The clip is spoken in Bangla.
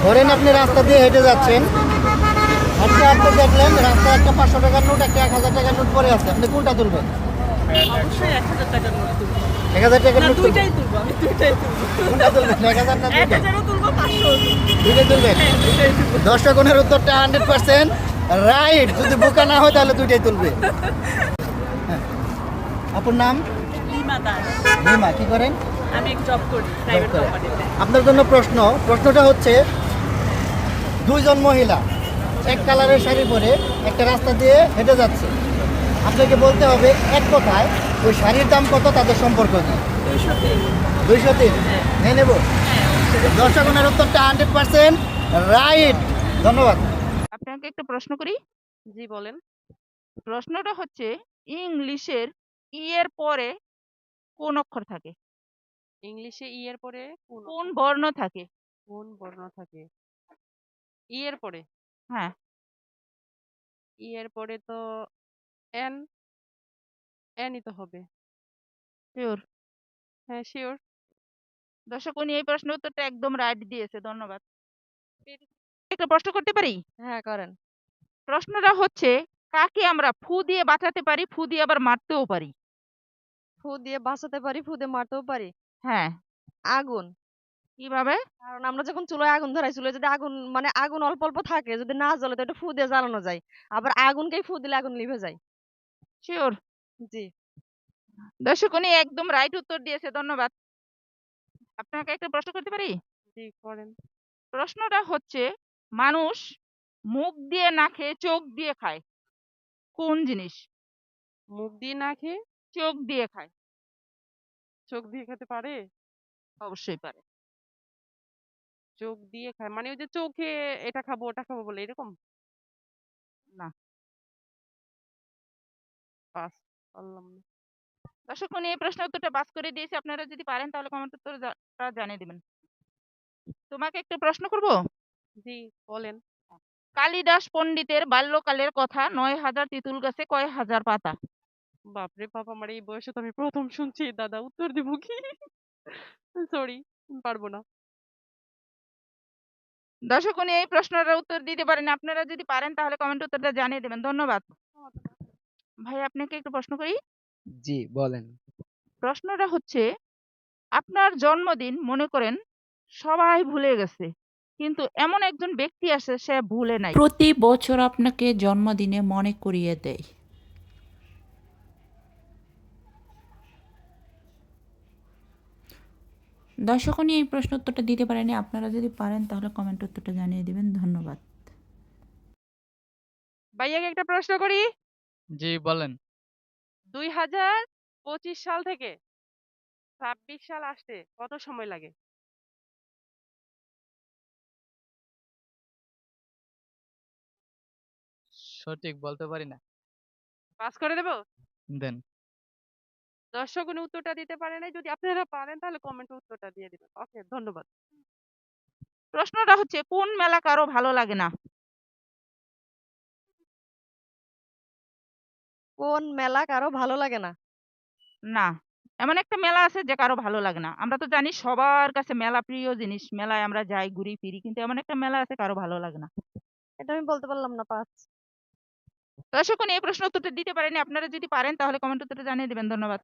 ধরেন আপনি রাস্তা দিয়ে হেঁটে যাচ্ছেন, হাঁটতে হাঁটতে দেখলেন রাস্তায় একটা 500 টাকার নোট, একটা 1000 টাকার নোট পড়ে আছে, আপনি কোনটা তুলবেন? অবশ্যই 1000 টাকার নোট তুলবো। 1000 টাকার না, নোট তুলবেন? দুইটাই তুলবো, আমি দুইটাই তুলবো। কোনটা তুলবেন, 1000 না 2টা? 1000ও তুলবো, 500ও তুলবো। দুইটাই তুলবেন? হ্যাঁ, দুইটাই তুলবো। দর্শকের উত্তরটা 100% রাইট। যদি বোকা না হয় তাহলে দুইটাই তুলবে। হ্যাঁ। আপনার নাম? লিমা দাস। নিমা, কি করেন? আমি এক জব করি প্রাইভেট করেন। কোম্পানিতে। আপনার জন্য প্রশ্নটা হচ্ছে, দুইজন মহিলা এক কালারের শাড়ি পরে একটা রাস্তা দিয়ে হেঁটে যাচ্ছে। আপনাকে বলতে হবে এক কথায় ওই শাড়ির দাম কত, তাদের সম্পর্ক কি? 203। 203? হ্যাঁ। নিয়ে নেব? হ্যাঁ, অবশ্যই। দর্শকের উত্তরটা 100% রাইট। ধন্যবাদ। আপনাকে একটা প্রশ্ন করি। জি বলেন। প্রশ্নটা হচ্ছে, ইংলিশের ই এর পরে কোন অক্ষর থাকে? ইংলিশে ই এর পরে কোন বর্ণ থাকে? কোন বর্ণ থাকে? ই এর পরে? হ্যাঁ, ই এর পরে তো এন, এনই তো হবে। শিওর? হ্যাঁ, শিওর। দর্শক, উনি এই প্রশ্নের উত্তরটা একদম রাইট দিয়েছে, ধন্যবাদ। একটা প্রশ্ন করতে পারি? হ্যাঁ, করেন। প্রশ্নটা হচ্ছে, কাকে আমরা ফু দিয়ে বাঁচাতে পারি, ফু দিয়ে আবার মারতেও পারি? ফু দিয়ে বাঁচাতে পারি, ফু দিয়ে মারতেও পারি। হ্যাঁ, আগুন। কিভাবে? কারণ আমরা যখন চুলায় আগুন ধরাই, চুলায় যদি আগুন মানে আগুন অল্প অল্প থাকে, যদি না জ্বলে তো এটা ফু দিয়ে জ্বালানো যায়। আবার আগুনকেই ফু দিলে আগুন নিভে যায়। শিওর? জি। দর্শক, উনি একদম রাইট উত্তর দিয়েছে, ধন্যবাদ। আপনাকে একটা প্রশ্ন করতে পারি? জি, করেন। প্রশ্নটা হচ্ছে, মানুষ মুখ দিয়ে না খেয়ে চোখ দিয়ে খায়, কোন জিনিস? মুখ দিয়ে না খেয়ে চোখ দিয়ে খায়। চোখ দিয়ে খেতে পারে? অবশ্যই পারে। চোখ দিয়ে খায় মানে ওই যে চোখে এটা খাবো ওটা খাবো বলে এরকম? না। পাস, পারলাম না। দর্শক, উনি এই প্রশ্নের উত্তরটা পাস করে দিয়েছে, আপনারা যদি পারেন তাহলে কমেন্ট উত্তরে জানিয়ে দিবেন। তোমাকে একটা প্রশ্ন করব। জি, বলেন। কালিদাস পণ্ডিতের বাল্যকালের কথা 9000 তেঁতুল গাছে কয় হাজার পাতা? বাপরে বাপ, আমার এই বয়সে তো আমি প্রথম শুনছি। দাদা উত্তর দিব কি? সরি, পারবো না। দর্শক, উনি এই প্রশ্নটার উত্তর দিতে পারেন, আপনারা যদি পারেন তাহলে কমেন্ট উত্তরটা জানিয়ে দেবেন, ধন্যবাদ। ভাই, আপনাকে একটু প্রশ্ন করি। জি বলেন। প্রশ্নটা হচ্ছে, আপনার জন্মদিন মনে করেন সবাই ভুলে গেছে, কিন্তু এমন একজন ব্যক্তি আছে সে ভুলে নাই। প্রতি বছর আপনাকে জন্মদিনে মনে করিয়ে দেয়। দর্শক, উনি এই প্রশ্ন উত্তরটা দিতে পারেনি, আপনারা যদি পারেন তাহলে কমেন্ট উত্তরটা জানিয়ে দিবেন, ধন্যবাদ। ভাইয়াকে একটা প্রশ্ন করি। জি বলেন। 2025 সাল থেকে 26 সাল আসতে কত সময় লাগে? সঠিক বলতে পারি না। পাস করে দেব? দেন। দর্শক উনি উত্তরটা দিতে পারে নাই। যদি আপনারা পারেন তাহলে কমেন্টে উত্তরটা দিয়ে দিবেন। ওকে, ধন্যবাদ। প্রশ্নটা হচ্ছে, কোন মেলা কারো ভালো লাগে না? কোন মেলা কারো ভালো লাগে না? না, এমন একটা মেলা আছে যে কারো ভালো লাগে না। আমরা তো জানি সবার কাছে মেলা প্রিয় জিনিস, মেলায় আমরা যাই, ঘুরি ফিরি, কিন্তু এমন একটা মেলা আছে কারো ভালো লাগে না। এটা আমি বলতে পারলাম না, পাঁচ। দর্শক, উনি এই প্রশ্ন উত্তরটা দিতে পারেনি, আপনারা যদি পারেন তাহলে কমেন্ট উত্তরে জানিয়ে দিবেন, ধন্যবাদ।